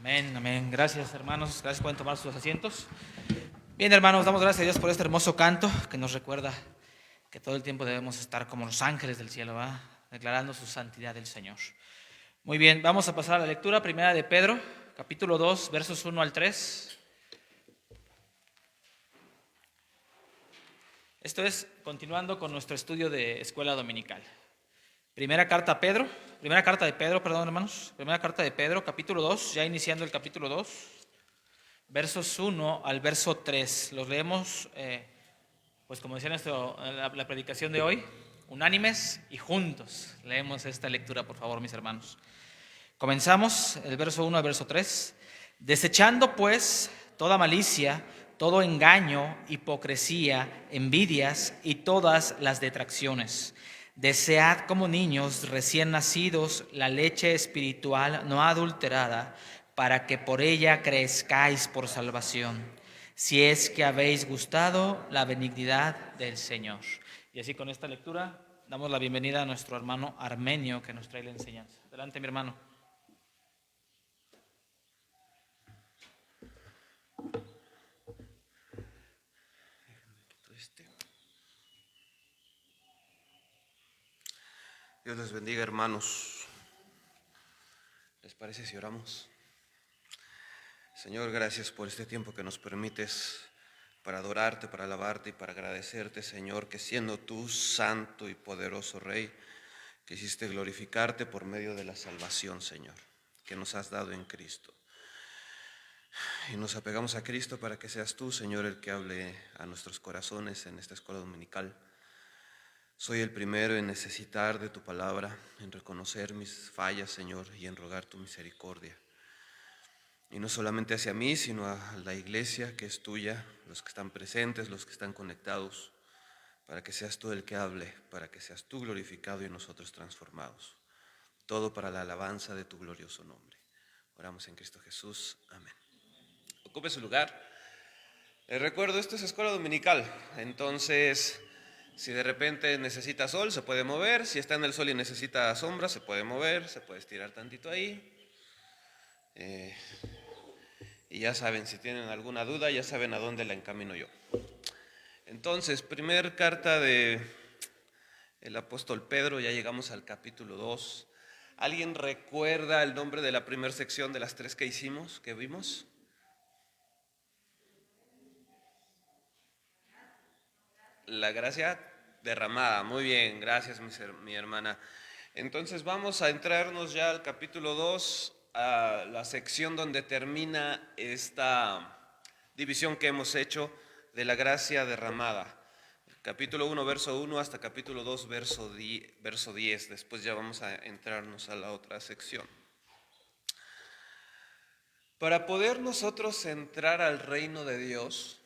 Amén, amén. Gracias, hermanos. Gracias, pueden tomar sus asientos. Bien, hermanos, damos gracias a Dios por este hermoso canto que nos recuerda que todo el tiempo debemos estar como los ángeles del cielo, ¿va? Declarando su santidad del Señor. Muy bien, vamos a pasar a la lectura. Primera de Pedro, capítulo 2, versos 1 al 3. Esto es continuando con nuestro estudio de escuela dominical. Primera carta de Pedro, perdón, hermanos. Primera carta de Pedro, capítulo 2, ya iniciando el capítulo 2, versos 1 al verso 3. Los leemos, pues como decía la predicación de hoy, unánimes y juntos. Leemos esta lectura, por favor, mis hermanos. Comenzamos el verso 1 al verso 3. Desechando pues toda malicia, todo engaño, hipocresía, envidias y todas las detracciones. Desead como niños recién nacidos la leche espiritual no adulterada, para que por ella crezcáis por salvación, si es que habéis gustado la benignidad del Señor. Y así con esta lectura damos la bienvenida a nuestro hermano Armenio que nos trae la enseñanza. Adelante, mi hermano. Dios les bendiga, hermanos. ¿Les parece si oramos? Señor, gracias por este tiempo que nos permites para adorarte, para alabarte y para agradecerte, Señor, que siendo tú santo y poderoso Rey, quisiste glorificarte por medio de la salvación, Señor, que nos has dado en Cristo. Y nos apegamos a Cristo para que seas tú, Señor, el que hable a nuestros corazones en esta escuela dominical. Soy el primero en necesitar de tu palabra, en reconocer mis fallas, Señor, y en rogar tu misericordia. Y no solamente hacia mí, sino a la iglesia que es tuya, los que están presentes, los que están conectados, para que seas tú el que hable, para que seas tú glorificado y nosotros transformados. Todo para la alabanza de tu glorioso nombre. Oramos en Cristo Jesús. Amén. Ocupe su lugar. Les recuerdo, esto es escuela dominical, entonces si de repente necesita sol, se puede mover. Si está en el sol y necesita sombra, se puede mover, se puede estirar tantito ahí. Y ya saben, si tienen alguna duda, ya saben a dónde la encamino yo. Entonces, primer carta de el apóstol Pedro, ya llegamos al capítulo 2. ¿Alguien recuerda el nombre de la primera sección de las 3 que hicimos, que vimos? La gracia derramada. Muy bien, gracias mi hermana. Entonces vamos a entrarnos ya al capítulo 2, a la sección donde termina esta división que hemos hecho de la gracia derramada. Capítulo 1, verso 1 hasta capítulo 2, verso 10. Después ya vamos a entrarnos a la otra sección. Para poder nosotros entrar al reino de Dios,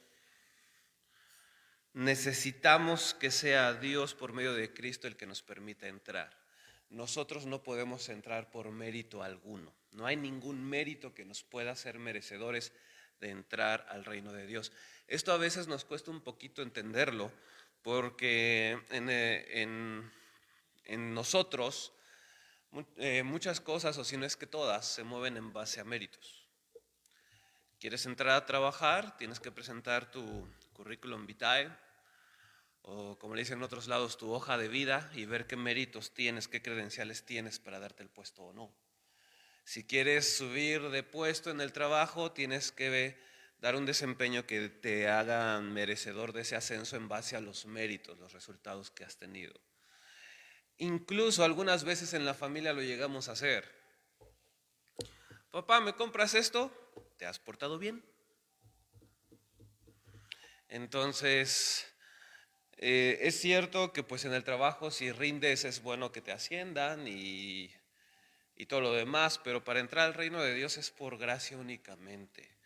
necesitamos que sea Dios por medio de Cristo el que nos permita entrar. Nosotros no podemos entrar por mérito alguno. No hay ningún mérito que nos pueda hacer merecedores de entrar al reino de Dios. Esto a veces nos cuesta un poquito entenderlo, porque en nosotros muchas cosas, o si no es que todas, se mueven en base a méritos. ¿Quieres entrar a trabajar? Tienes que presentar tu currículum vitae, o como le dicen en otros lados, tu hoja de vida, y ver qué méritos tienes, qué credenciales tienes para darte el puesto o no. Si quieres subir de puesto en el trabajo, tienes que dar un desempeño que te haga merecedor de ese ascenso en base a los méritos, los resultados que has tenido. Incluso algunas veces en la familia lo llegamos a hacer. Papá, ¿me compras esto? ¿Te has portado bien? Entonces, es cierto que pues en el trabajo si rindes es bueno que te asciendan y todo lo demás, pero para entrar al reino de Dios es por gracia únicamente.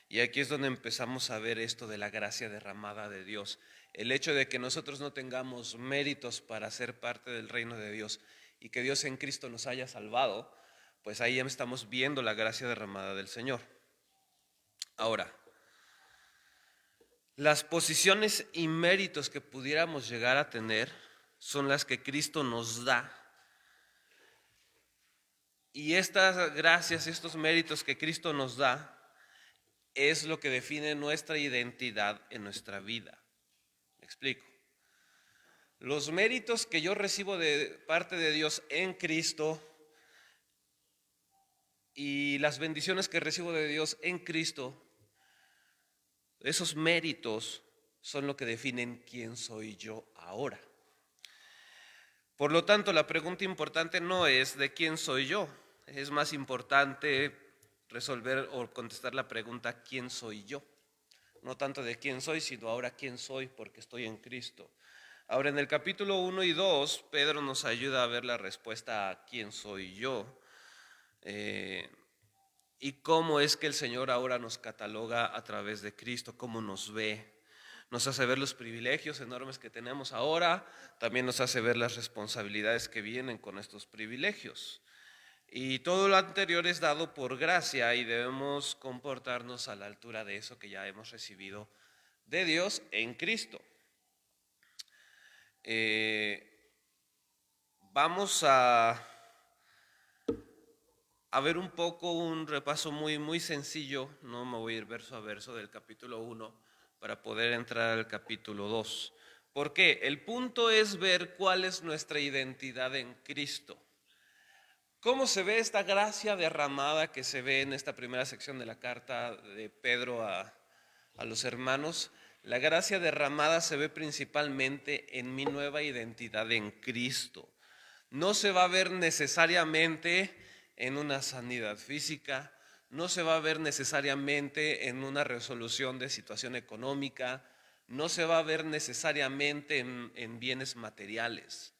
Y aquí es donde empezamos a ver esto de la gracia derramada de Dios. El hecho de que nosotros no tengamos méritos para ser parte del reino de Dios y que Dios en Cristo nos haya salvado, pues ahí ya estamos viendo la gracia derramada del Señor. Ahora, las posiciones y méritos que pudiéramos llegar a tener son las que Cristo nos da Y estas gracias, estos méritos que Cristo nos da, es lo que define nuestra identidad en nuestra vida. ¿Me explico? Los méritos que yo recibo de parte de Dios en Cristo y las bendiciones que recibo de Dios en Cristo, esos méritos son lo que definen quién soy yo ahora. Por lo tanto, la pregunta importante no es de quién soy yo, es más importante resolver o contestar la pregunta ¿quién soy yo? No tanto de quién soy, sino ahora quién soy porque estoy en Cristo. Ahora en el capítulo 1 y 2, Pedro nos ayuda a ver la respuesta a quién soy yo y cómo es que el Señor ahora nos cataloga a través de Cristo, cómo nos ve. Nos hace ver los privilegios enormes que tenemos ahora, también nos hace ver las responsabilidades que vienen con estos privilegios. Y todo lo anterior es dado por gracia y debemos comportarnos a la altura de eso que ya hemos recibido de Dios en Cristo. Vamos a ver un poco un repaso muy sencillo, no me voy a ir verso a verso del capítulo 1 para poder entrar al capítulo 2. ¿Por qué? El punto es ver cuál es nuestra identidad en Cristo. ¿Cómo se ve esta gracia derramada que se ve en esta primera sección de la carta de Pedro a los hermanos? La gracia derramada se ve principalmente en mi nueva identidad en Cristo. No se va a ver necesariamente en una sanidad física, no se va a ver necesariamente en una resolución de situación económica, no se va a ver necesariamente en bienes materiales.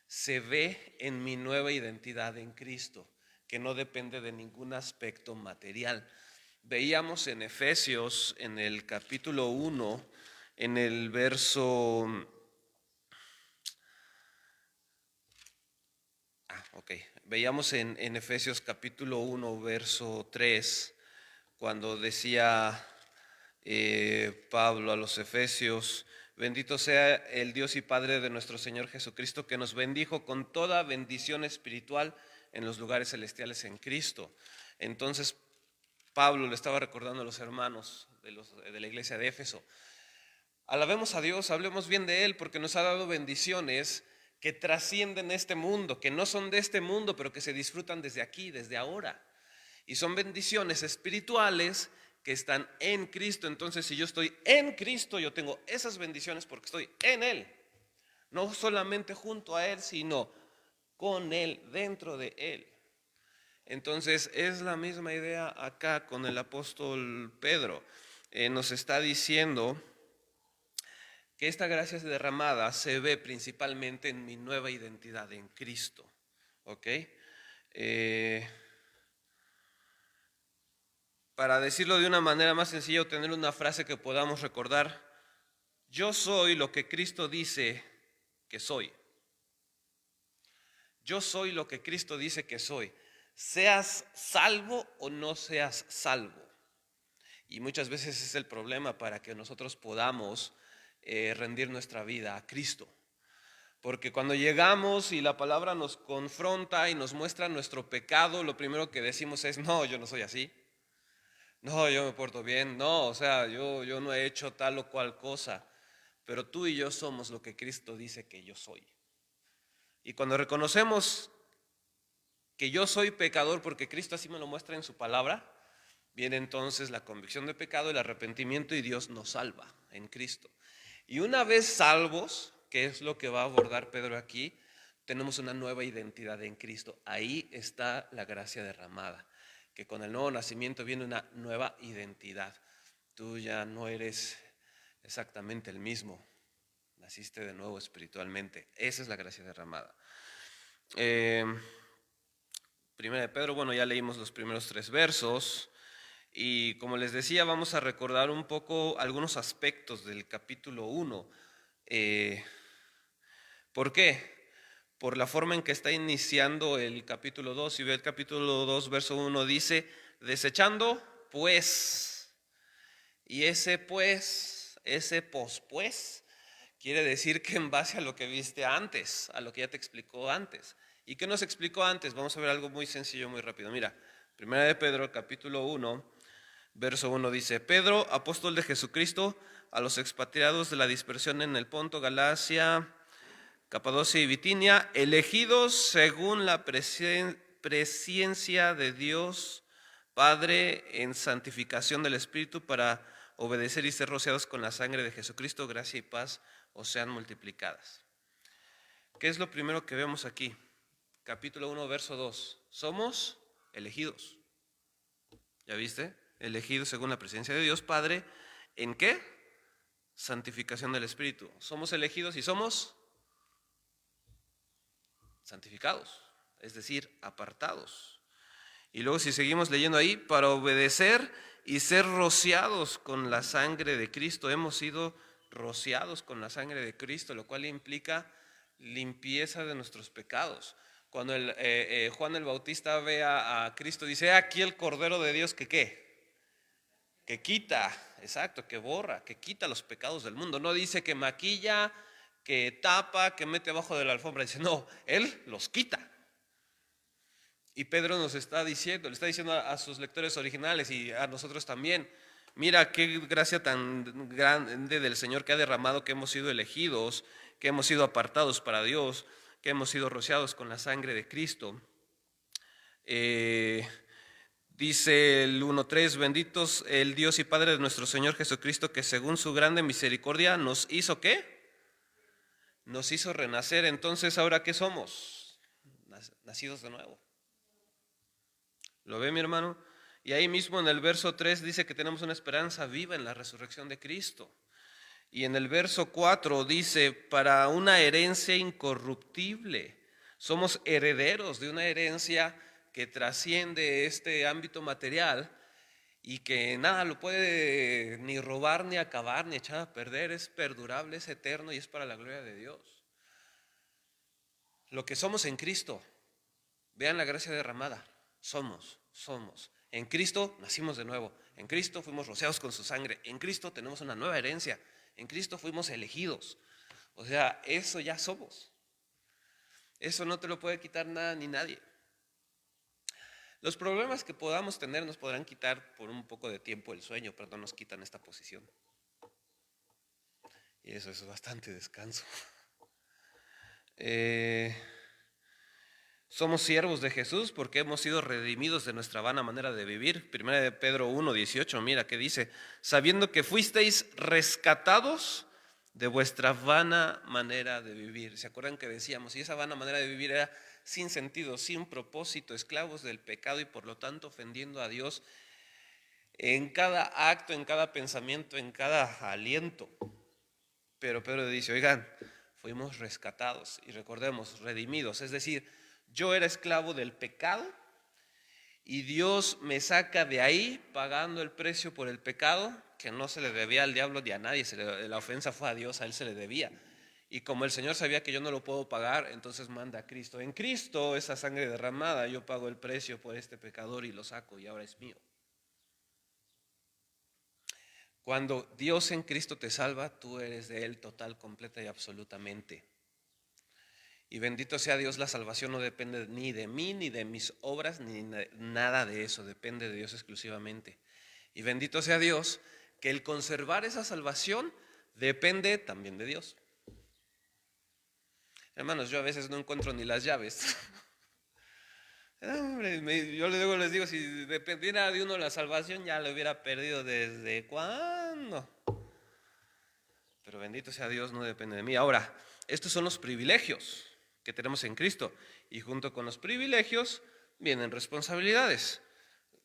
Se ve en mi nueva identidad en Cristo, que no depende de ningún aspecto material. Veíamos en Efesios, en el capítulo 1, en el verso... Veíamos en Efesios capítulo 1, verso 3, cuando decía Pablo a los Efesios: bendito sea el Dios y Padre de nuestro Señor Jesucristo, que nos bendijo con toda bendición espiritual en los lugares celestiales en Cristo. Entonces Pablo le estaba recordando a los hermanos de la iglesia de Éfeso: alabemos a Dios, hablemos bien de Él, porque nos ha dado bendiciones que trascienden este mundo, que no son de este mundo, pero que se disfrutan desde aquí, desde ahora. Y son bendiciones espirituales que están en Cristo. Entonces, si yo estoy en Cristo, yo tengo esas bendiciones porque estoy en Él. No solamente junto a Él, sino con Él, dentro de Él. Entonces, es la misma idea acá con el apóstol Pedro. Nos está diciendo que esta gracia derramada se ve principalmente en mi nueva identidad en Cristo. ¿Ok? Para decirlo de una manera más sencilla o tener una frase que podamos recordar: yo soy lo que Cristo dice que soy. Yo soy lo que Cristo dice que soy. Seas salvo o no seas salvo. Y muchas veces es el problema para que nosotros podamos rendir nuestra vida a Cristo. Porque cuando llegamos y la palabra nos confronta y nos muestra nuestro pecado, lo primero que decimos es: no, yo no soy así. No, yo me porto bien. No, o sea, yo no he hecho tal o cual cosa. Pero tú y yo somos lo que Cristo dice que yo soy. Y cuando reconocemos que yo soy pecador porque Cristo así me lo muestra en su palabra, viene entonces la convicción de pecado, el arrepentimiento, y Dios nos salva en Cristo. Y una vez salvos, que es lo que va a abordar Pedro aquí, tenemos una nueva identidad en Cristo. Ahí está la gracia derramada, que con el nuevo nacimiento viene una nueva identidad. Tú ya no eres exactamente el mismo, naciste de nuevo espiritualmente. Esa es la gracia derramada. Primera de Pedro, bueno, ya leímos los primeros 3 versos. Y como les decía, vamos a recordar un poco algunos aspectos del capítulo 1. ¿Por qué? Por la forma en que está iniciando el capítulo 2. Si ve el capítulo 2, verso 1, dice: desechando pues. Y ese pues, ese pospues, quiere decir que en base a lo que viste antes, a lo que ya te explicó antes. ¿Y qué nos explicó antes? Vamos a ver algo muy sencillo, muy rápido. Mira, Primera de Pedro, capítulo 1, verso 1 dice: Pedro, apóstol de Jesucristo, a los expatriados de la dispersión en el Ponto, Galacia, Capadocia y Bitinia, elegidos según la presciencia de Dios Padre en santificación del Espíritu para obedecer y ser rociados con la sangre de Jesucristo, gracia y paz os sean multiplicadas. ¿Qué es lo primero que vemos aquí? Capítulo 1, verso 2. Somos elegidos. ¿Ya viste? Elegidos según la presencia de Dios Padre. ¿En qué? Santificación del Espíritu. Somos elegidos y somos santificados, es decir, apartados. Y luego si seguimos leyendo ahí, para obedecer y ser rociados con la sangre de Cristo. Hemos sido rociados con la sangre de Cristo, lo cual implica limpieza de nuestros pecados. Cuando Juan el Bautista ve a Cristo, dice: aquí el Cordero de Dios que ¿qué? Que quita, exacto, que borra, que quita los pecados del mundo. No dice que maquilla, que tapa, que mete abajo de la alfombra. Dice, no, Él los quita. Y Pedro nos está diciendo, le está diciendo a sus lectores originales y a nosotros también: mira qué gracia tan grande del Señor que ha derramado, que hemos sido elegidos, que hemos sido apartados para Dios, que hemos sido rociados con la sangre de Cristo. Dice el 1:3: benditos el Dios y Padre de nuestro Señor Jesucristo, que según su grande misericordia nos hizo ¿qué? Nos hizo renacer. Entonces, ¿ahora qué somos? Nacidos de nuevo. ¿Lo ve, mi hermano? Y ahí mismo en el verso 3 dice que tenemos una esperanza viva en la resurrección de Cristo. Y en el verso 4 dice: para una herencia incorruptible. Somos herederos de una herencia que trasciende este ámbito material y que nada lo puede ni robar, ni acabar, ni echar a perder. Es perdurable, es eterno y es para la gloria de Dios. Lo que somos en Cristo, vean la gracia derramada. Somos. En Cristo nacimos de nuevo. En Cristo fuimos rociados con su sangre. En Cristo tenemos una nueva herencia. En Cristo fuimos elegidos. O sea, eso ya somos. Eso no te lo puede quitar nada ni nadie. Los problemas que podamos tener nos podrán quitar por un poco de tiempo el sueño, pero no nos quitan esta posición. Y eso es bastante descanso. Somos siervos de Jesús porque hemos sido redimidos de nuestra vana manera de vivir. Primera de Pedro 1:18, mira que dice: sabiendo que fuisteis rescatados de vuestra vana manera de vivir. ¿Se acuerdan que decíamos? Y esa vana manera de vivir era sin sentido, sin propósito, esclavos del pecado y por lo tanto ofendiendo a Dios en cada acto, en cada pensamiento, en cada aliento. Pero Pedro dice: oigan, fuimos rescatados y recordemos, redimidos, es decir, yo era esclavo del pecado y Dios me saca de ahí pagando el precio por el pecado, que no se le debía al diablo ni a nadie, la ofensa fue a Dios, a Él se le debía. Y como el Señor sabía que yo no lo puedo pagar, entonces manda a Cristo. En Cristo, esa sangre derramada, yo pago el precio por este pecador y lo saco y ahora es mío. Cuando Dios en Cristo te salva, tú eres de Él total, completa y absolutamente. Y bendito sea Dios, la salvación no depende ni de mí, ni de mis obras, ni nada de eso, depende de Dios exclusivamente. Y bendito sea Dios, que el conservar esa salvación depende también de Dios. Hermanos, yo a veces no encuentro ni las llaves. Yo luego les digo, si dependiera de uno la salvación, ya lo hubiera perdido desde cuándo. Pero bendito sea Dios, no depende de mí. Ahora, estos son los privilegios que tenemos en Cristo. Y junto con los privilegios vienen responsabilidades.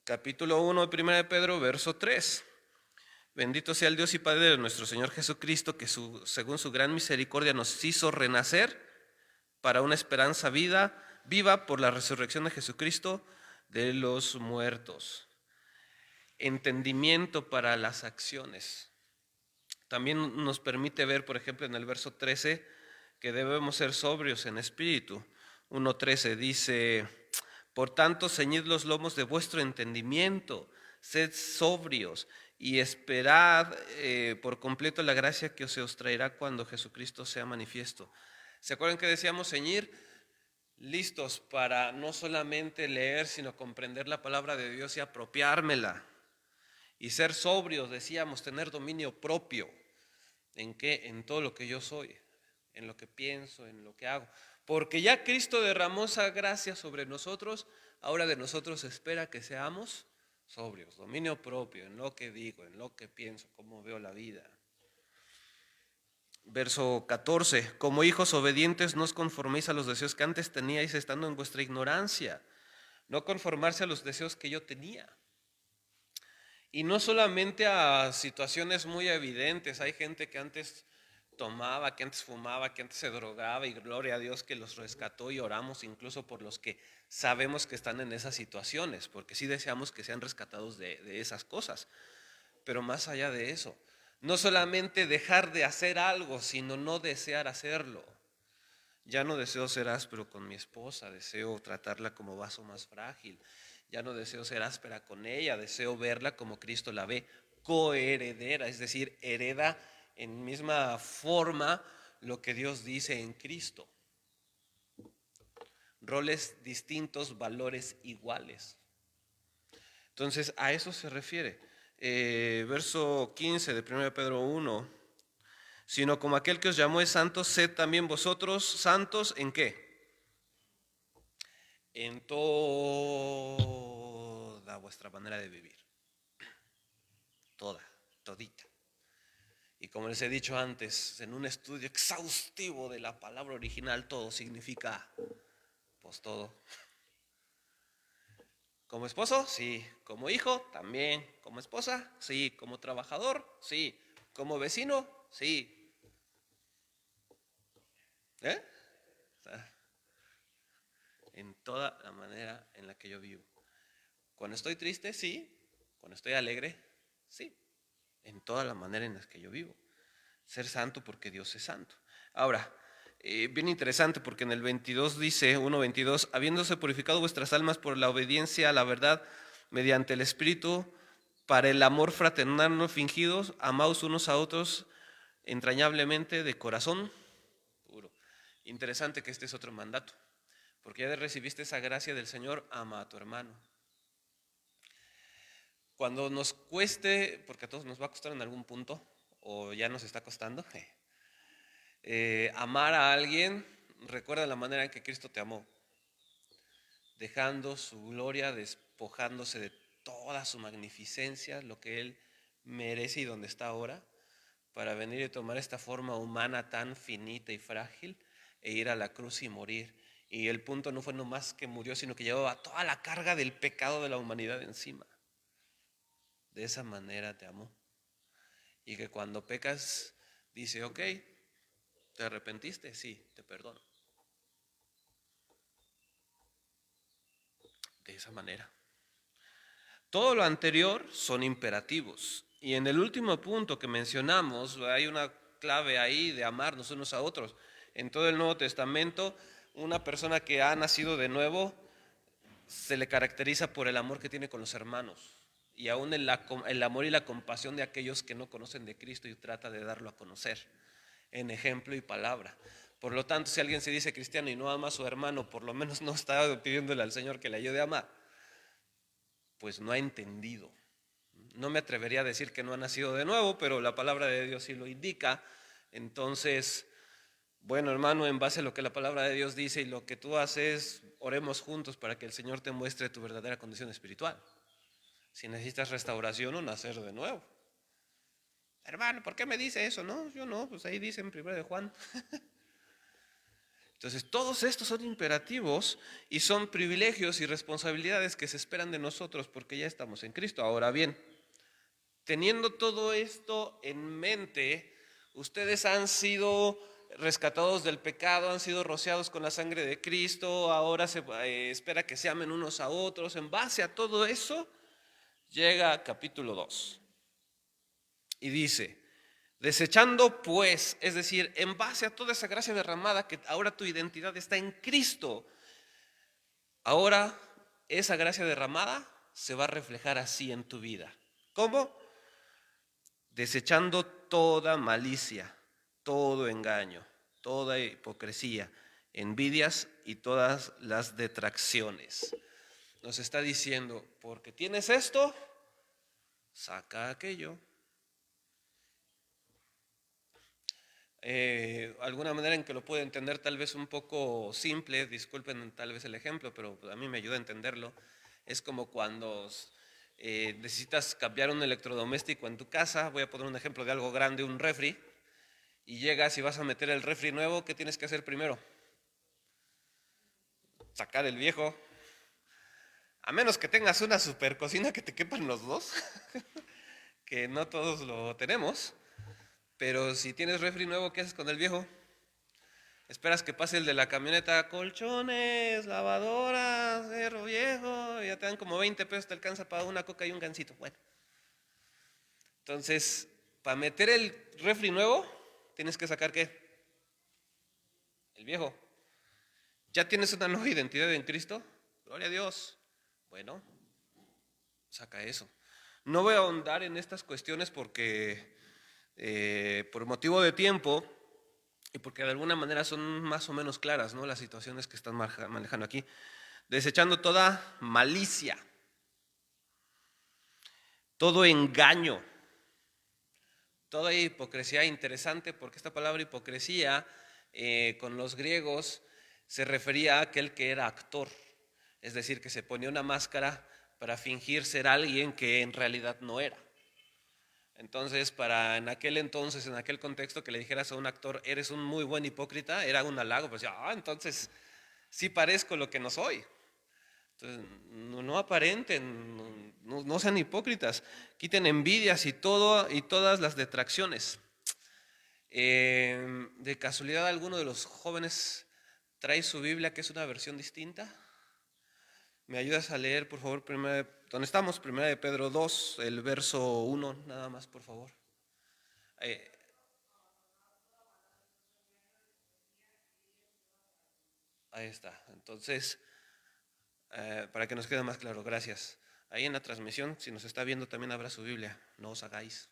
Capítulo 1 de 1 de Pedro, verso 3. Bendito sea el Dios y Padre de nuestro Señor Jesucristo, que según su gran misericordia nos hizo renacer para una esperanza viva por la resurrección de Jesucristo de los muertos. Entendimiento para las acciones. También nos permite ver, por ejemplo, en el verso 13, que debemos ser sobrios en espíritu. 1:13 dice: por tanto, ceñid los lomos de vuestro entendimiento, sed sobrios y esperad por completo la gracia que se os traerá cuando Jesucristo sea manifiesto. ¿Se acuerdan que decíamos ceñir? listos para no solamente leer, sino comprender la palabra de Dios y apropiármela. Y ser sobrios, decíamos, tener dominio propio. ¿En qué? En todo lo que yo soy, en lo que pienso, en lo que hago. Porque ya Cristo derramó esa gracia sobre nosotros, ahora de nosotros espera que seamos sobrios, dominio propio, en lo que digo, en lo que pienso, cómo veo la vida. Verso 14, como hijos obedientes no os conforméis a los deseos que antes teníais estando en vuestra ignorancia, no conformarse a los deseos que yo tenía. Y no solamente a situaciones muy evidentes, hay gente que antes tomaba, que antes fumaba, que antes se drogaba, y gloria a Dios que los rescató, y oramos incluso por los que sabemos que están en esas situaciones, porque sí deseamos que sean rescatados de esas cosas. Pero más allá de eso, no solamente dejar de hacer algo, sino no desear hacerlo. Ya no deseo ser áspero con mi esposa, deseo tratarla como vaso más frágil. Ya no deseo ser áspera con ella, deseo verla como Cristo la ve, coheredera, es decir, hereda en misma forma lo que Dios dice en Cristo. Roles distintos, valores iguales. Entonces, a eso se refiere. Verso 15 de 1 Pedro 1, sino como aquel que os llamó es santo, sed también vosotros santos, ¿en qué? En toda vuestra manera de vivir. Toda, todita. Y como les he dicho antes, en un estudio exhaustivo de la palabra original, todo significa, pues todo. Como esposo, sí. Como hijo, también. Como esposa, sí. Como trabajador, sí. Como vecino, sí. ¿Eh? O sea, en toda la manera en la que yo vivo. Cuando estoy triste, sí. Cuando estoy alegre, sí. En toda la manera en la que yo vivo. Ser santo porque Dios es santo. Ahora, bien interesante porque en el 22 dice, 1:22, habiéndose purificado vuestras almas por la obediencia a la verdad mediante el Espíritu, para el amor fraternal no fingidos, amaos unos a otros entrañablemente de corazón puro. Interesante que este es otro mandato, porque ya recibiste esa gracia del Señor, ama a tu hermano. Cuando nos cueste, porque a todos nos va a costar en algún punto, o ya nos está costando, amar a alguien, recuerda la manera en que Cristo te amó, dejando su gloria, despojándose de toda su magnificencia, lo que Él merece y donde está ahora, para venir y tomar esta forma humana tan finita y frágil e ir a la cruz y morir. Y el punto no fue nomás que murió, sino que llevaba toda la carga del pecado de la humanidad encima. De esa manera te amó. Y que cuando pecas, dice, ok, ¿te arrepentiste? Sí, te perdono. De esa manera. Todo lo anterior son imperativos. Y en el último punto que mencionamos, hay una clave ahí de amarnos unos a otros. En todo el Nuevo Testamento, una persona que ha nacido de nuevo se le caracteriza por el amor que tiene con los hermanos. Y aún el amor y la compasión de aquellos que no conocen de Cristo y trata de darlo a conocer en ejemplo y palabra. Por lo tanto, si alguien se dice cristiano y no ama a su hermano, por lo menos no está pidiéndole al Señor que le ayude a amar, pues no ha entendido. No me atrevería a decir que no ha nacido de nuevo, pero la palabra de Dios sí lo indica. Entonces, bueno, hermano, en base a lo que la palabra de Dios dice y lo que tú haces, oremos juntos para que el Señor te muestre tu verdadera condición espiritual. Si necesitas restauración o nacer de nuevo. Hermano, ¿por qué me dice eso? No, yo no, pues ahí dice en 1 de Juan. Entonces, todos estos son imperativos y son privilegios y responsabilidades que se esperan de nosotros porque ya estamos en Cristo. Ahora bien, teniendo todo esto en mente, ustedes han sido rescatados del pecado, han sido rociados con la sangre de Cristo, ahora se espera que se amen unos a otros. En base a todo eso, llega capítulo 2 y dice, desechando pues, es decir, en base a toda esa gracia derramada, que ahora tu identidad está en Cristo, ahora esa gracia derramada se va a reflejar así en tu vida. ¿Cómo? Desechando toda malicia, todo engaño, toda hipocresía envidias y todas las detracciones. Nos está diciendo, porque tienes esto, saca aquello. Alguna manera en que lo puedo entender, tal vez un poco simple, disculpen tal vez el ejemplo, pero a mí me ayuda a entenderlo. Es como cuando necesitas cambiar un electrodoméstico en tu casa. Voy a poner un ejemplo de algo grande, un refri, y llegas y vas a meter el refri nuevo. ¿Qué tienes que hacer primero? Sacar el viejo, a menos que tengas una super cocina que te quepan los dos, que no todos lo tenemos. Pero si tienes refri nuevo, ¿qué haces con el viejo? Esperas que pase el de la camioneta, colchones, lavadoras, cerro viejo, ya te dan como 20 pesos, te alcanza para una coca y un gansito. Bueno, entonces, para meter el refri nuevo, tienes que sacar ¿qué? El viejo. ¿Ya tienes una nueva identidad en Cristo? Gloria a Dios. Bueno, saca eso. No voy a ahondar en estas cuestiones porque por motivo de tiempo y porque de alguna manera son más o menos claras, ¿no?, las situaciones que están manejando aquí. Desechando toda malicia, todo engaño, toda hipocresía. Interesante, porque esta palabra hipocresía con los griegos se refería a aquel que era actor, es decir, que se ponía una máscara para fingir ser alguien que en realidad no era. Entonces, en aquel contexto, que le dijeras a un actor, eres un muy buen hipócrita, era un halago, pues entonces sí parezco lo que no soy. Entonces, no aparenten, no sean hipócritas, quiten envidias y todas las detracciones. ¿De casualidad alguno de los jóvenes trae su Biblia, que es una versión distinta? ¿Me ayudas a leer, por favor, ¿dónde estamos? Primera de Pedro 2, el verso 1, nada más, por favor. Ahí está. Entonces, para que nos quede más claro, gracias. Ahí en la transmisión, si nos está viendo, también habrá su Biblia, no os hagáis.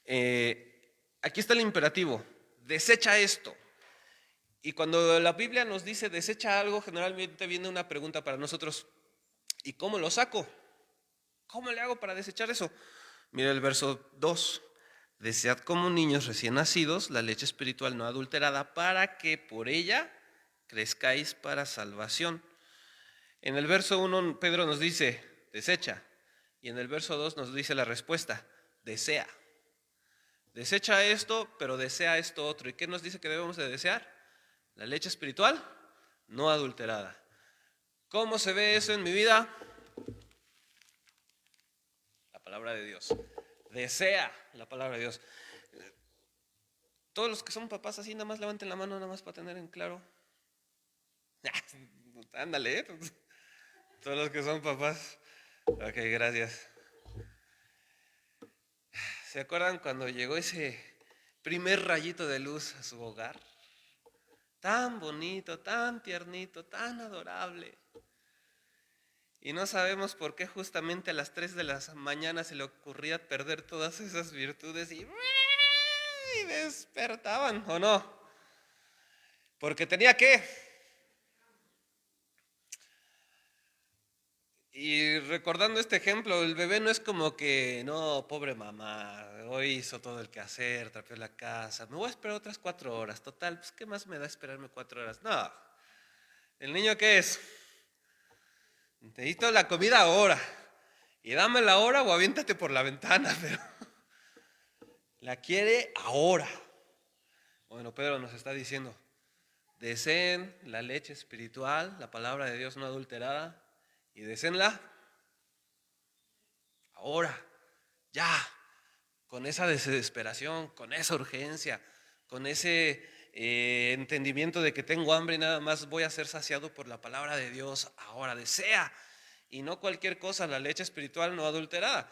Aquí está el imperativo, desecha esto. Y cuando la Biblia nos dice desecha algo, generalmente viene una pregunta para nosotros: ¿y cómo lo saco? ¿Cómo le hago para desechar eso? Mira el verso 2. Desead como niños recién nacidos la leche espiritual no adulterada, para que por ella crezcáis para salvación. En el verso 1 Pedro nos dice desecha, y en el verso 2 nos dice la respuesta: desea. Desecha esto, pero desea esto otro. ¿Y qué nos dice que debemos de desear? La leche espiritual no adulterada. ¿Cómo se ve eso en mi vida? La palabra de Dios. Desea la palabra de Dios. Todos los que son papás así, nada más levanten la mano, nada más para tener en claro. Ándale, todos los que son papás. Ok, gracias. ¿Se acuerdan cuando llegó ese primer rayito de luz a su hogar? Tan bonito, tan tiernito, tan adorable. Y no sabemos por qué justamente a las 3 de la mañana se le ocurría perder todas esas virtudes y despertaban, ¿o no? Porque tenía que. Y recordando este ejemplo, el bebé no es como que, no, pobre mamá, hoy hizo todo el quehacer, trapeó la casa, me voy a esperar otras 4 horas, total, pues ¿qué más me da esperarme 4 horas? No, ¿el niño qué es? Necesito la comida ahora, y dame la hora o aviéntate por la ventana, pero la quiere ahora. Bueno, Pedro nos está diciendo, deseen la leche espiritual, la palabra de Dios no adulterada, y deseenla ahora, ya, con esa desesperación, con esa urgencia, con ese entendimiento de que tengo hambre y nada más voy a ser saciado por la palabra de Dios ahora. Desea, y no cualquier cosa, la leche espiritual no adulterada.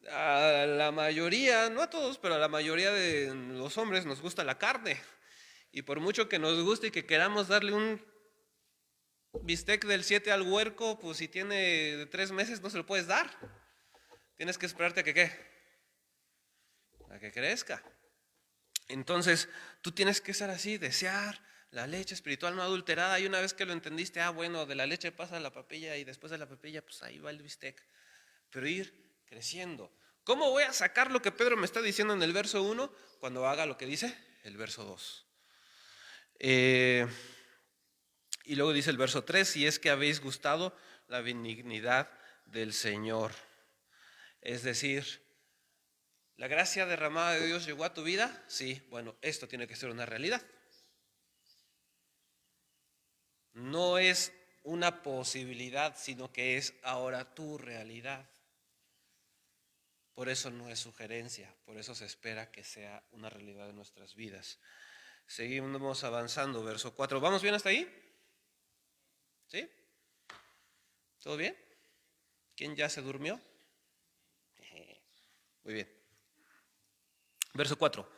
A la mayoría, no a todos, pero a la mayoría de los hombres nos gusta la carne, y por mucho que nos guste y que queramos darle un bistec del 7 al huerco, pues si tiene 3 meses no se lo puedes dar. Tienes que esperarte a que ¿qué? A que crezca. Entonces tú tienes que ser así, desear La leche espiritual no adulterada, y una vez que lo entendiste, bueno, de la leche pasa a la papilla y después de la papilla, pues ahí va el bistec. Pero ir creciendo. ¿Cómo voy a sacar lo que Pedro me está diciendo en el verso 1 cuando haga lo que dice el verso 2? Y luego dice el verso 3, si es que habéis gustado la benignidad del Señor. Es decir, ¿la gracia derramada de Dios llegó a tu vida? Sí, bueno, esto tiene que ser una realidad. No es una posibilidad, sino que es ahora tu realidad. Por eso no es sugerencia, por eso se espera que sea una realidad de nuestras vidas. Seguimos avanzando, verso 4. ¿Vamos bien hasta ahí? ¿Sí? ¿Todo bien? ¿Quién ya se durmió? Muy bien. Verso 4.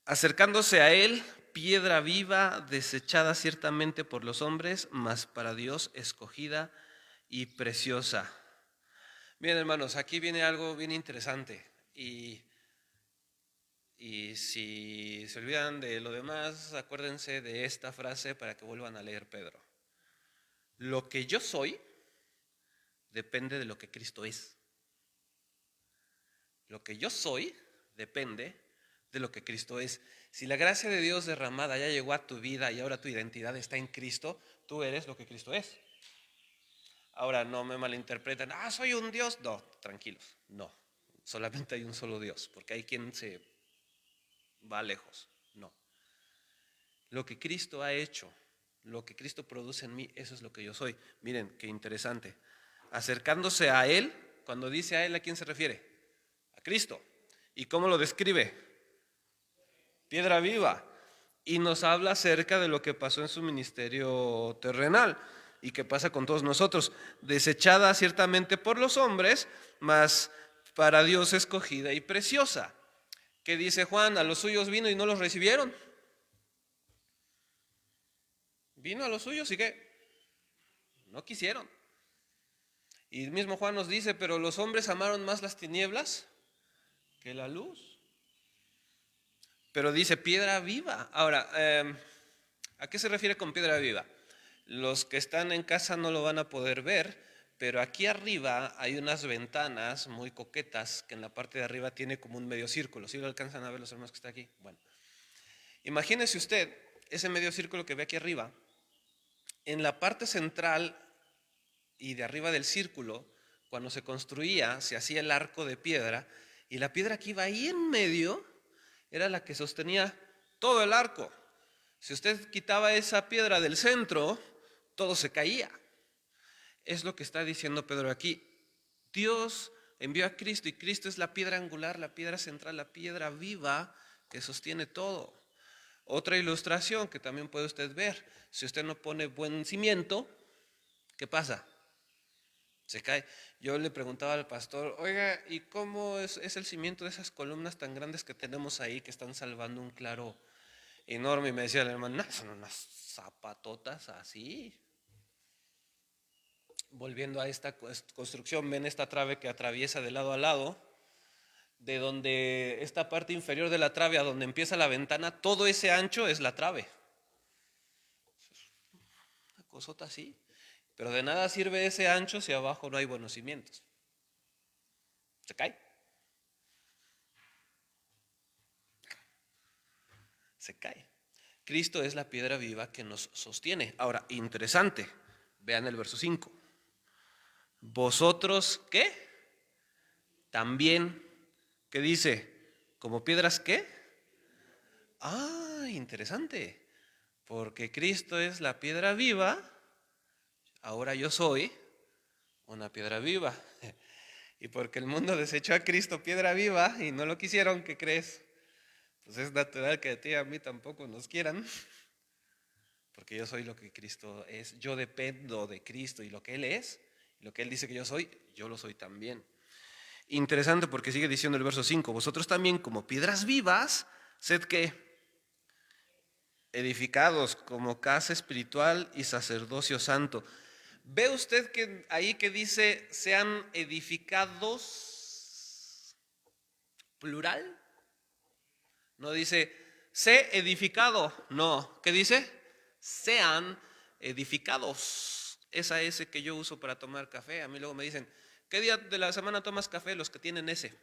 Acercándose a él, piedra viva, desechada ciertamente por los hombres, mas para Dios escogida y preciosa. Bien, hermanos, aquí viene algo bien interesante. Y si se olvidan de lo demás, acuérdense de esta frase para que vuelvan a leer Pedro. Lo que yo soy depende de lo que Cristo es. Lo que yo soy depende de lo que Cristo es. Si la gracia de Dios derramada ya llegó a tu vida y ahora tu identidad está en Cristo, tú eres lo que Cristo es. Ahora no me malinterpreten, soy un Dios. No, tranquilos, no. Solamente hay un solo Dios, porque hay quien se va lejos. No. Lo que Cristo ha hecho, lo que Cristo produce en mí, eso es lo que yo soy. Miren, qué interesante. Acercándose a Él, cuando dice a Él, ¿a quién se refiere? A Cristo. ¿Y cómo lo describe? Piedra viva. Y nos habla acerca de lo que pasó en su ministerio terrenal y que pasa con todos nosotros. Desechada ciertamente por los hombres, mas para Dios escogida y preciosa. ¿Qué dice Juan? A los suyos vino y no los recibieron. Vino a los suyos y ¿qué? No quisieron. Y el mismo Juan nos dice, pero los hombres amaron más las tinieblas que la luz. Pero dice piedra viva. Ahora, ¿a qué se refiere con piedra viva? Los que están en casa no lo van a poder ver, pero aquí arriba hay unas ventanas muy coquetas que en la parte de arriba tiene como un medio círculo. ¿Sí lo alcanzan a ver los hermanos que están aquí? Bueno, imagínese usted ese medio círculo que ve aquí arriba. En la parte central y de arriba del círculo, cuando se construía, se hacía el arco de piedra, y la piedra que iba ahí en medio era la que sostenía todo el arco. Si usted quitaba esa piedra del centro, todo se caía. Es lo que está diciendo Pedro aquí. Dios envió a Cristo y Cristo es la piedra angular, la piedra central, la piedra viva que sostiene todo. Otra ilustración que también puede usted ver, si usted no pone buen cimiento, ¿qué pasa? Se cae. Yo le preguntaba al pastor, oiga, ¿y cómo es el cimiento de esas columnas tan grandes que tenemos ahí que están salvando un claro enorme? Y me decía el hermano, no, son unas zapatotas así. Volviendo a esta construcción, ven esta trave que atraviesa de lado a lado, de donde esta parte inferior de la trave a donde empieza la ventana, todo ese ancho es la trave. Una cosota así. Pero de nada sirve ese ancho si abajo no hay buenos cimientos. Se cae. Se cae. Cristo es la piedra viva que nos sostiene. Ahora, interesante. Vean el verso 5. Vosotros, ¿qué? También, ¿qué dice? ¿Como piedras qué? Interesante. Porque Cristo es la piedra viva, ahora yo soy una piedra viva. Y porque el mundo desechó a Cristo piedra viva y no lo quisieron, ¿qué crees? Pues es natural que a ti y a mí tampoco nos quieran. Porque yo soy lo que Cristo es. Yo dependo de Cristo y lo que Él es, y lo que Él dice que yo soy, yo lo soy también. Interesante porque sigue diciendo el verso 5, vosotros también como piedras vivas, sed que edificados como casa espiritual y sacerdocio santo. ¿Ve usted que ahí que dice sean edificados plural? No dice sé edificado. No, ¿qué dice? Sean edificados. Esa S que yo uso para tomar café. A mí luego me dicen, ¿qué día de la semana tomas café? Los que tienen S.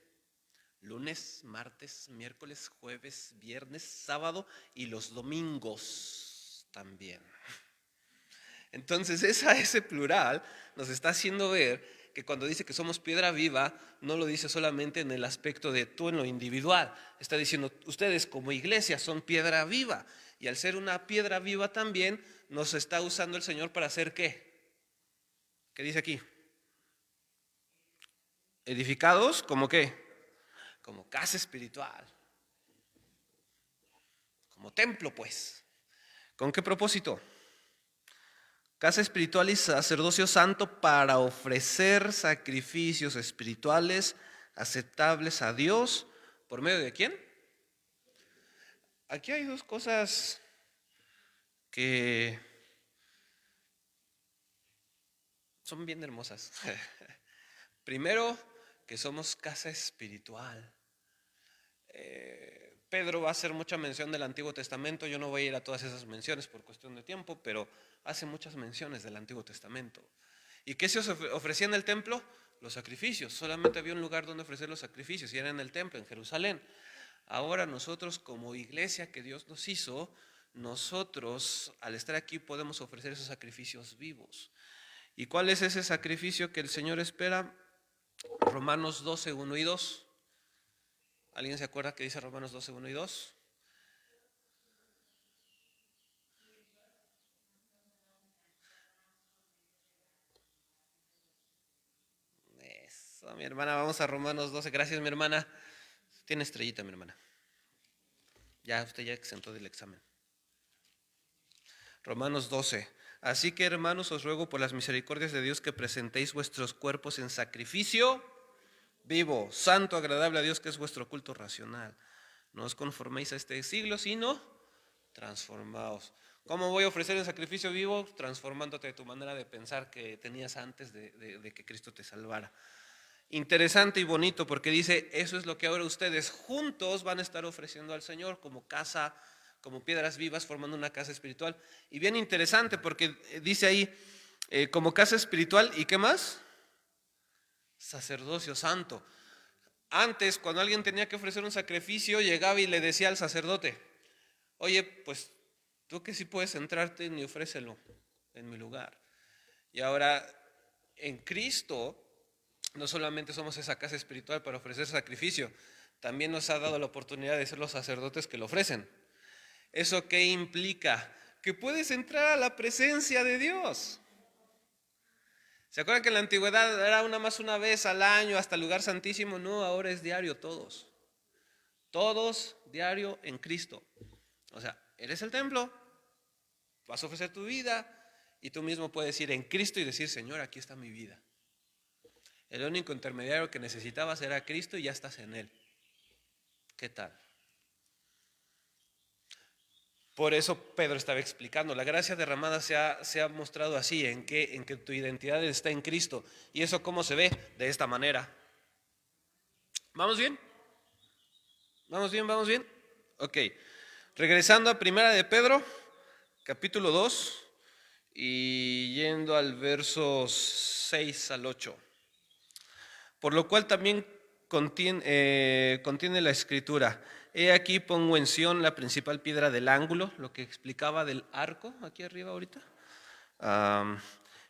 Lunes, martes, miércoles, jueves, viernes, sábado y los domingos también. Entonces ese plural nos está haciendo ver que cuando dice que somos piedra viva, no lo dice solamente en el aspecto de tú en lo individual. Está diciendo, ustedes como iglesia son piedra viva. Y al ser una piedra viva también, nos está usando el Señor para hacer ¿qué? ¿Qué dice aquí? Edificados, ¿como qué? Como casa espiritual. Como templo, pues. ¿Con qué propósito? Casa espiritual y sacerdocio santo para ofrecer sacrificios espirituales aceptables a Dios. ¿Por medio de quién? Aquí hay dos cosas que son bien hermosas. Primero, que somos casa espiritual. Pedro va a hacer mucha mención del Antiguo Testamento. Yo no voy a ir a todas esas menciones por cuestión de tiempo, pero hace muchas menciones del Antiguo Testamento. ¿Y qué se ofrecía en el templo? Los sacrificios. Solamente había un lugar donde ofrecer los sacrificios y era en el templo, en Jerusalén. Ahora nosotros como iglesia que Dios nos hizo, nosotros al estar aquí podemos ofrecer esos sacrificios vivos. ¿Y cuál es ese sacrificio que el Señor espera? Romanos 12, 1 y 2. ¿Alguien se acuerda que dice Romanos 12, 1 y 2? Eso, mi hermana, vamos a Romanos 12. Gracias, mi hermana. Tiene estrellita, mi hermana. Ya, usted ya exentó del examen. Romanos 12. Así que, hermanos, os ruego por las misericordias de Dios que presentéis vuestros cuerpos en sacrificio vivo, santo, agradable a Dios, que es vuestro culto racional. No os conforméis a este siglo, sino transformaos. ¿Cómo voy a ofrecer el sacrificio vivo? Transformándote de tu manera de pensar que tenías antes de que Cristo te salvara. Interesante y bonito porque dice, eso es lo que ahora ustedes juntos van a estar ofreciendo al Señor como casa, como piedras vivas formando una casa espiritual. Y bien interesante porque dice ahí, como casa espiritual, ¿y qué más? Sacerdocio santo. Antes, cuando alguien tenía que ofrecer un sacrificio, llegaba y le decía al sacerdote, oye, pues tú que sí puedes entrarte y ofrécelo en mi lugar. Y ahora, en Cristo, no solamente somos esa casa espiritual para ofrecer sacrificio, también nos ha dado la oportunidad de ser los sacerdotes que lo ofrecen. ¿Eso qué implica? Que puedes entrar a la presencia de Dios. ¿Se acuerdan que en la antigüedad era una vez al año hasta el lugar santísimo? No, ahora es diario todos. Todos diario en Cristo. O sea, eres el templo, vas a ofrecer tu vida y tú mismo puedes ir en Cristo y decir, Señor, aquí está mi vida. El único intermediario que necesitabas era Cristo y ya estás en Él. ¿Qué tal? Por eso Pedro estaba explicando, la gracia derramada se ha mostrado así, en que tu identidad está en Cristo. ¿Y eso cómo se ve? De esta manera. ¿Vamos bien? ¿Vamos bien? ¿Vamos bien? Ok. Regresando a Primera de Pedro, capítulo 2, y yendo al verso 6 al 8. Por lo cual también contiene la escritura. He aquí pongo en Sión la principal piedra del ángulo, lo que explicaba del arco, aquí arriba ahorita.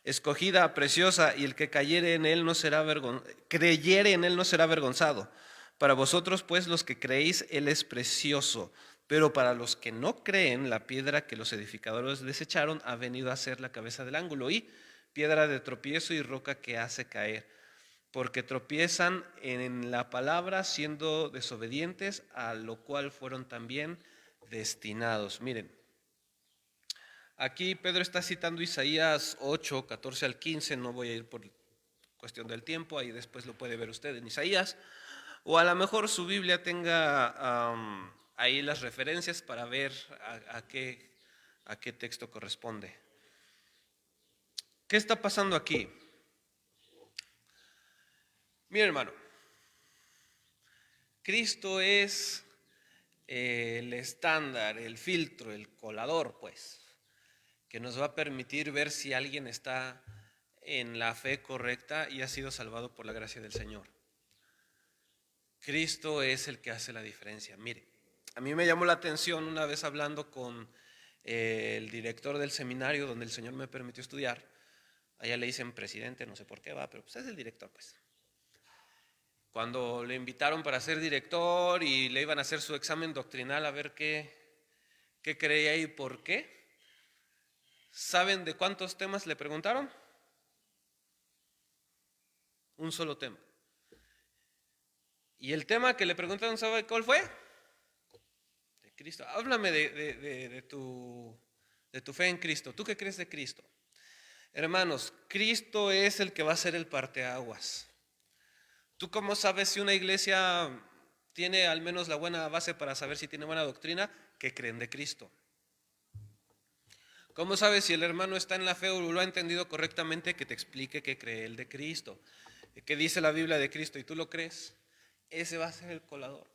Escogida, preciosa, y el que creyere en él no será avergonzado. Para vosotros, pues, los que creéis, él es precioso. Pero para los que no creen, la piedra que los edificadores desecharon ha venido a ser la cabeza del ángulo y piedra de tropiezo y roca que hace caer. Porque tropiezan en la palabra siendo desobedientes, a lo cual fueron también destinados. Miren, aquí Pedro está citando Isaías 8, 14 al 15, no voy a ir por cuestión del tiempo, ahí después lo puede ver usted en Isaías, o a lo mejor su Biblia tenga ahí las referencias para ver a qué texto corresponde. ¿Qué está pasando aquí? Mira, hermano, Cristo es el estándar, el filtro, el colador, pues, que nos va a permitir ver si alguien está en la fe correcta y ha sido salvado por la gracia del Señor. Cristo es el que hace la diferencia. Mire, a mí me llamó la atención una vez hablando con el director del seminario donde el Señor me permitió estudiar. Allá le dicen presidente, no sé por qué va, pero pues es el director, pues. Cuando le invitaron para ser director y le iban a hacer su examen doctrinal a ver qué creía y por qué, ¿saben de cuántos temas le preguntaron? Un solo tema. Y el tema que le preguntaron, ¿sabe cuál fue? De Cristo. Háblame de tu fe en Cristo. ¿Tú qué crees de Cristo? Hermanos, Cristo es el que va a ser el parteaguas. ¿Tú cómo sabes si una iglesia tiene al menos la buena base para saber si tiene buena doctrina? Que creen de Cristo. ¿Cómo sabes si el hermano está en la fe o lo ha entendido correctamente? Que te explique que cree él de Cristo. ¿Qué dice la Biblia de Cristo? ¿Y tú lo crees? Ese va a ser el colador.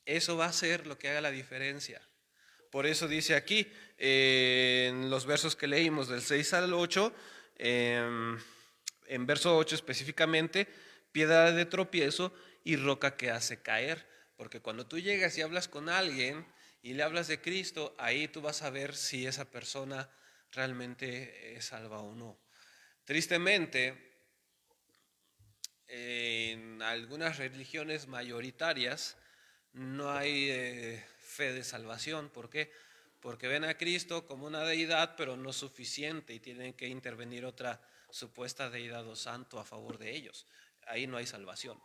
Eso va a ser lo que haga la diferencia. Por eso dice aquí, en los versos que leímos del 6 al 8, en verso 8 específicamente, piedra de tropiezo y roca que hace caer. Porque cuando tú llegas y hablas con alguien y le hablas de Cristo, ahí tú vas a ver si esa persona realmente es salva o no. Tristemente, en algunas religiones mayoritarias no hay fe de salvación. ¿Por qué? Porque ven a Cristo como una deidad, pero no suficiente, y tienen que intervenir otra supuesta deidad o santo a favor de ellos. Ahí no hay salvación,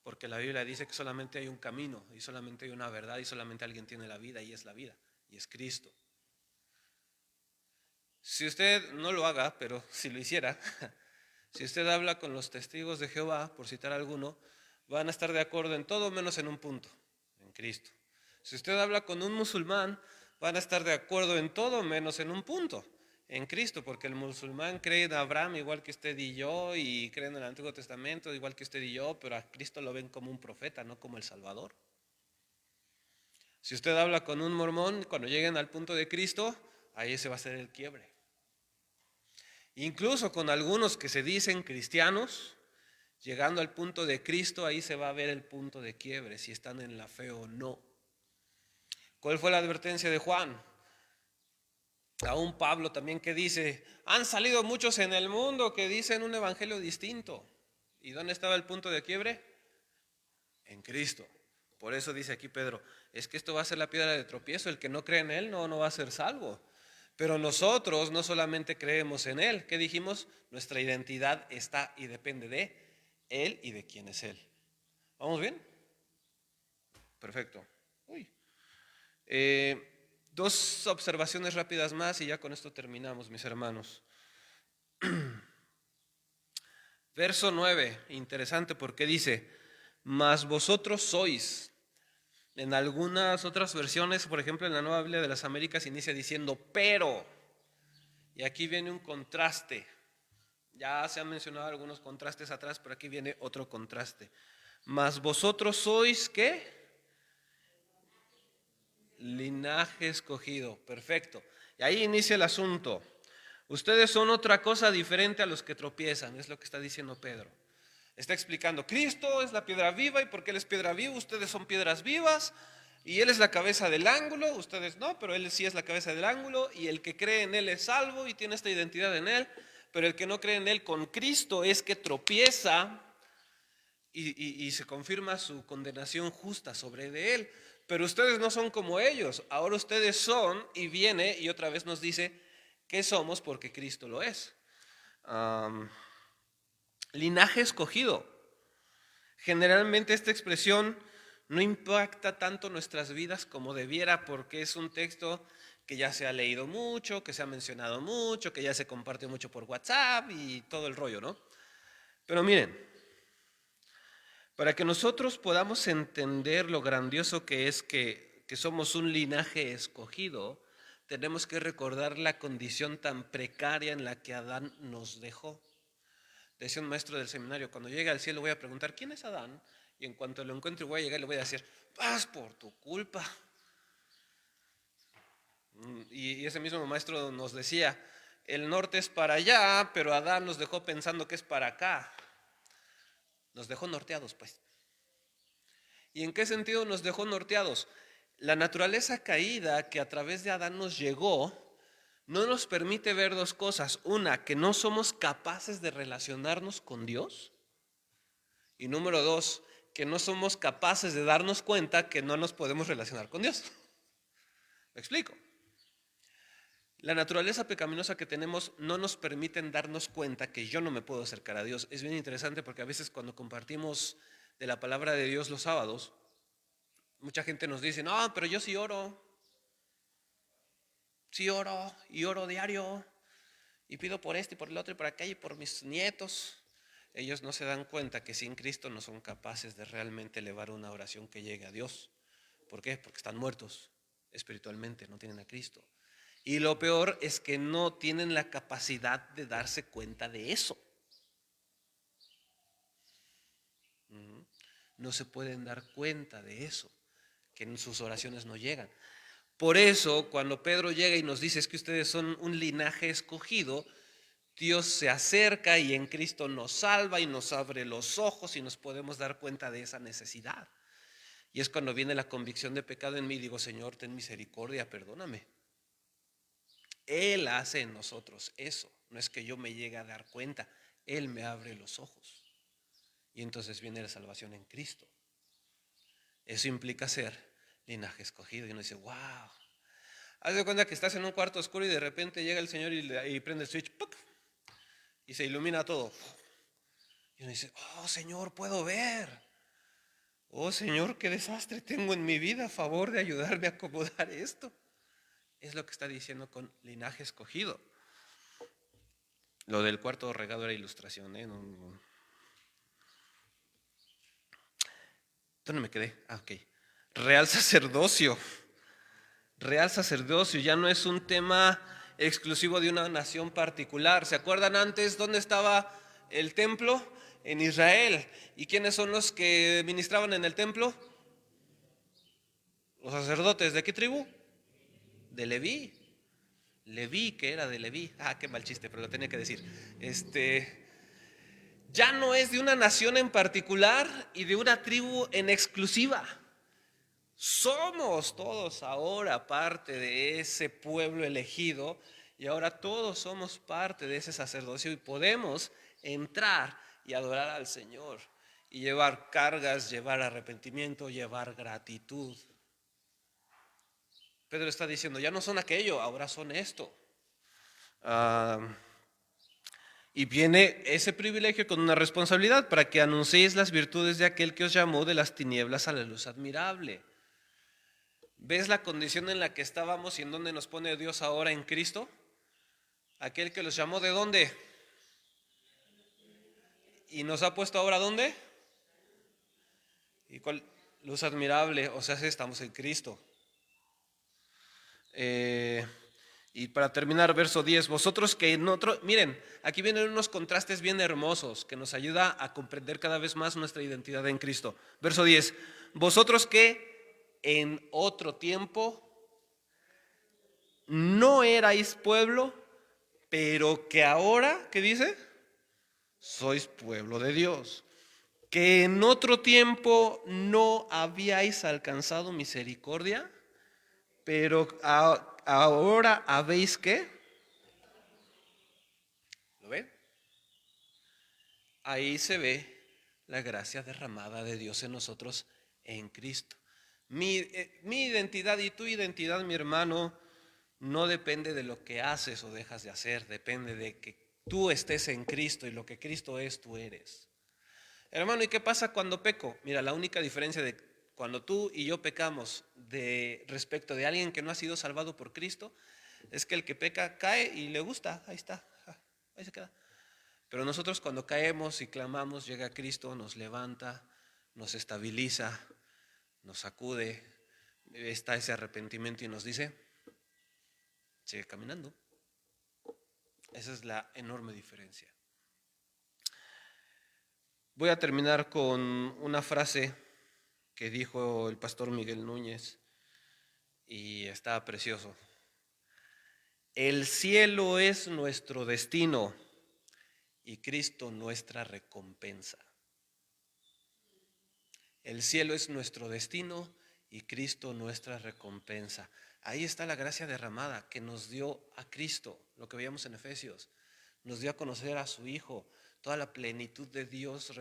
porque la Biblia dice que solamente hay un camino, y solamente hay una verdad, y solamente alguien tiene la vida, y es la vida, y es Cristo. Si usted no lo haga, pero si lo hiciera, si usted habla con los testigos de Jehová, por citar alguno, van a estar de acuerdo en todo menos en un punto, en Cristo. Si usted habla con un musulmán, van a estar de acuerdo en todo menos en un punto, en Cristo, porque el musulmán cree en Abraham igual que usted y yo, y cree en el Antiguo Testamento igual que usted y yo, pero a Cristo lo ven como un profeta, no como el Salvador. Si usted habla con un mormón, cuando lleguen al punto de Cristo, ahí ese va a ser el quiebre. Incluso con algunos que se dicen cristianos, llegando al punto de Cristo, ahí se va a ver el punto de quiebre, si están en la fe o no. ¿Cuál fue la advertencia de Juan? Aún Pablo también, que dice, han salido muchos en el mundo que dicen un evangelio distinto. ¿Y dónde estaba el punto de quiebre? En Cristo. Por eso dice aquí Pedro, es que esto va a ser la piedra de tropiezo, el que no cree en él no va a ser salvo. Pero nosotros no solamente creemos en él, ¿qué dijimos? Nuestra identidad está y depende de él y de quién es él. ¿Vamos bien? Perfecto. Dos observaciones rápidas más y ya con esto terminamos, mis hermanos. Verso 9, interesante porque dice, mas vosotros sois. En algunas otras versiones, por ejemplo en la Nueva Biblia de las Américas, inicia diciendo pero. Y aquí viene un contraste. Ya se han mencionado algunos contrastes atrás, pero aquí viene otro contraste. Mas vosotros sois, ¿qué? Linaje escogido. Perfecto. Y ahí inicia el asunto. Ustedes son otra cosa diferente a los que tropiezan, es lo que está diciendo Pedro. Está explicando, Cristo es la piedra viva, y porque Él es piedra viva, ustedes son piedras vivas, y Él es la cabeza del ángulo, ustedes no, pero Él sí es la cabeza del ángulo, y el que cree en Él es salvo y tiene esta identidad en Él, pero el que no cree en Él con Cristo es que tropieza y se confirma su condenación justa sobre de Él. Pero ustedes no son como ellos, ahora ustedes son, y viene y otra vez nos dice que somos porque Cristo lo es. Linaje escogido. Generalmente esta expresión no impacta tanto nuestras vidas como debiera, porque es un texto que ya se ha leído mucho, que se ha mencionado mucho, que ya se comparte mucho por WhatsApp y todo el rollo, ¿no? Pero miren, para que nosotros podamos entender lo grandioso que es que somos un linaje escogido, tenemos que recordar la condición tan precaria en la que Adán nos dejó. Decía un maestro del seminario, cuando llegue al cielo voy a preguntar, ¿quién es Adán? y en cuanto lo encuentre voy a llegar y le voy a decir, vas por tu culpa. Y ese mismo maestro nos decía, el norte es para allá, pero Adán nos dejó pensando que es para acá. Nos dejó norteados, pues. ¿Y en qué sentido nos dejó norteados? La naturaleza caída que a través de Adán nos llegó no nos permite ver dos cosas. Una, que no somos capaces de relacionarnos con Dios. Y número dos, que no somos capaces de darnos cuenta que no nos podemos relacionar con Dios. ¿Me explico? La naturaleza pecaminosa que tenemos no nos permiten darnos cuenta que yo no me puedo acercar a Dios. Es bien interesante porque a veces cuando compartimos de la palabra de Dios los sábados, mucha gente nos dice, no, pero yo sí oro y oro diario y pido por este y por el otro y por aquello y por mis nietos. Ellos no se dan cuenta que sin Cristo no son capaces de realmente elevar una oración que llegue a Dios. ¿Por qué? Porque están muertos espiritualmente, no tienen a Cristo. Y lo peor es que no tienen la capacidad de darse cuenta de eso. No se pueden dar cuenta de eso, que en sus oraciones no llegan. Por eso, cuando Pedro llega y nos dice es que ustedes son un linaje escogido, Dios se acerca y en Cristo nos salva y nos abre los ojos y nos podemos dar cuenta de esa necesidad. Y es cuando viene la convicción de pecado en mí y digo, Señor, ten misericordia, perdóname. Él hace en nosotros eso, no es que yo me llegue a dar cuenta, Él me abre los ojos. Y entonces viene la salvación en Cristo. Eso implica ser linaje escogido. Y uno dice, wow. Haz de cuenta que estás en un cuarto oscuro y de repente llega el Señor y prende el switch, ¡puc! Y se ilumina todo. Y uno dice, oh Señor, puedo ver. Oh Señor, qué desastre tengo en mi vida, a favor de ayudarme a acomodar esto. Es lo que está diciendo con linaje escogido. Lo del cuarto regado era ilustración, ¿eh? ¿Dónde me quedé? Ok. Real sacerdocio. Real sacerdocio ya no es un tema exclusivo de una nación particular. ¿Se acuerdan antes dónde estaba el templo? En Israel. ¿Y quiénes son los que ministraban en el templo? Los sacerdotes. ¿De qué tribu? De Leví. Leví, que era de Leví. Ah, qué mal chiste, pero lo tenía que decir. Ya no es de una nación en particular y de una tribu en exclusiva. Somos todos ahora parte de ese pueblo elegido y ahora todos somos parte de ese sacerdocio y podemos entrar y adorar al Señor y llevar cargas, llevar arrepentimiento, llevar gratitud. Pedro está diciendo, ya no son aquello, ahora son esto. Y viene ese privilegio con una responsabilidad para que anunciéis las virtudes de aquel que os llamó de las tinieblas a la luz admirable. ¿Ves la condición en la que estábamos y en dónde nos pone Dios ahora en Cristo? Aquel que los llamó, ¿de dónde? ¿Y nos ha puesto ahora dónde? ¿Y cuál? Luz admirable, o sea, estamos en Cristo. Y para terminar, verso 10, vosotros que en otro, miren, aquí vienen unos contrastes bien hermosos que nos ayuda a comprender cada vez más nuestra identidad en Cristo. Verso 10, vosotros que en otro tiempo no erais pueblo, pero que ahora, ¿qué dice? Sois pueblo de Dios. Que en otro tiempo no habíais alcanzado misericordia, pero ahora habéis ¿qué? ¿Lo ven? Ahí se ve la gracia derramada de Dios en nosotros en Cristo. Mi identidad y tu identidad, mi hermano, no depende de lo que haces o dejas de hacer, depende de que tú estés en Cristo y lo que Cristo es, tú eres. Hermano, ¿y qué pasa cuando peco? Mira, la única diferencia de cuando tú y yo pecamos respecto de alguien que no ha sido salvado por Cristo es que el que peca cae y le gusta, ahí está, ahí se queda. Pero nosotros cuando caemos y clamamos, llega Cristo, nos levanta, nos estabiliza, nos sacude, está ese arrepentimiento y nos dice, sigue caminando. Esa es la enorme diferencia. Voy a terminar con una frase que dijo el pastor Miguel Núñez y está precioso. El cielo es nuestro destino y Cristo nuestra recompensa. El cielo es nuestro destino y Cristo nuestra recompensa. Ahí está la gracia derramada que nos dio a Cristo, lo que veíamos en Efesios. Nos dio a conocer a su Hijo, toda la plenitud de Dios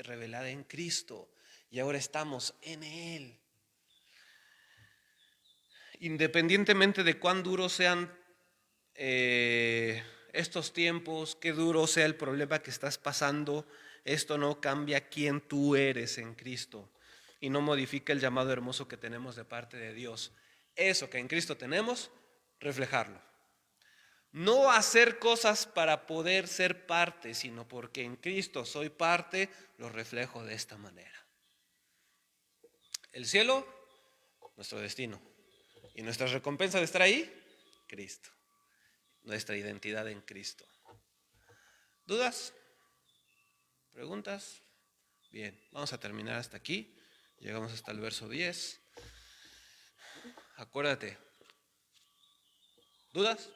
revelada en Cristo. Y ahora estamos en Él. Independientemente de cuán duros sean estos tiempos, qué duro sea el problema que estás pasando, esto no cambia quién tú eres en Cristo y no modifica el llamado hermoso que tenemos de parte de Dios. Eso que en Cristo tenemos, reflejarlo. No hacer cosas para poder ser parte, sino porque en Cristo soy parte, lo reflejo de esta manera. El cielo, nuestro destino. Y nuestra recompensa de estar ahí, Cristo. Nuestra identidad en Cristo. ¿Dudas? ¿Preguntas? Bien, vamos a terminar hasta aquí. Llegamos hasta el verso 10. Acuérdate. ¿Dudas?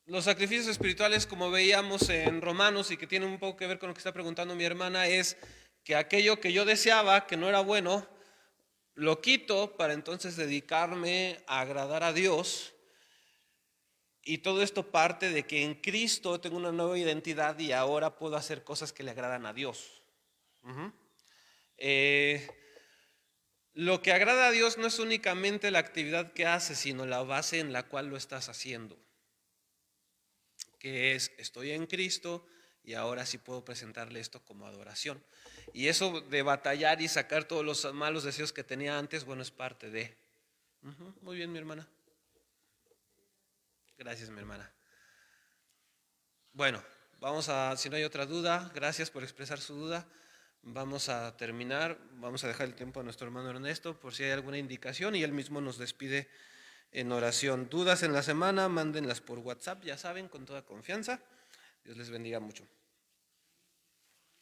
Los sacrificios espirituales, como veíamos en Romanos y que tienen un poco que ver con lo que está preguntando mi hermana, es que aquello que yo deseaba, que no era bueno, lo quito para entonces dedicarme a agradar a Dios. Y todo esto parte de que en Cristo tengo una nueva identidad y ahora puedo hacer cosas que le agradan a Dios. Lo que agrada a Dios no es únicamente la actividad que haces, sino la base en la cual lo estás haciendo. Que es, estoy en Cristo y ahora sí puedo presentarle esto como adoración. Y eso de batallar y sacar todos los malos deseos que tenía antes, bueno, es parte de. Muy bien, mi hermana. Gracias, mi hermana. Bueno, vamos a, si no hay otra duda, gracias por expresar su duda. Vamos a terminar, vamos a dejar el tiempo a nuestro hermano Ernesto por si hay alguna indicación y él mismo nos despide en oración. Dudas en la semana, mándenlas por WhatsApp, ya saben, con toda confianza. Dios les bendiga mucho.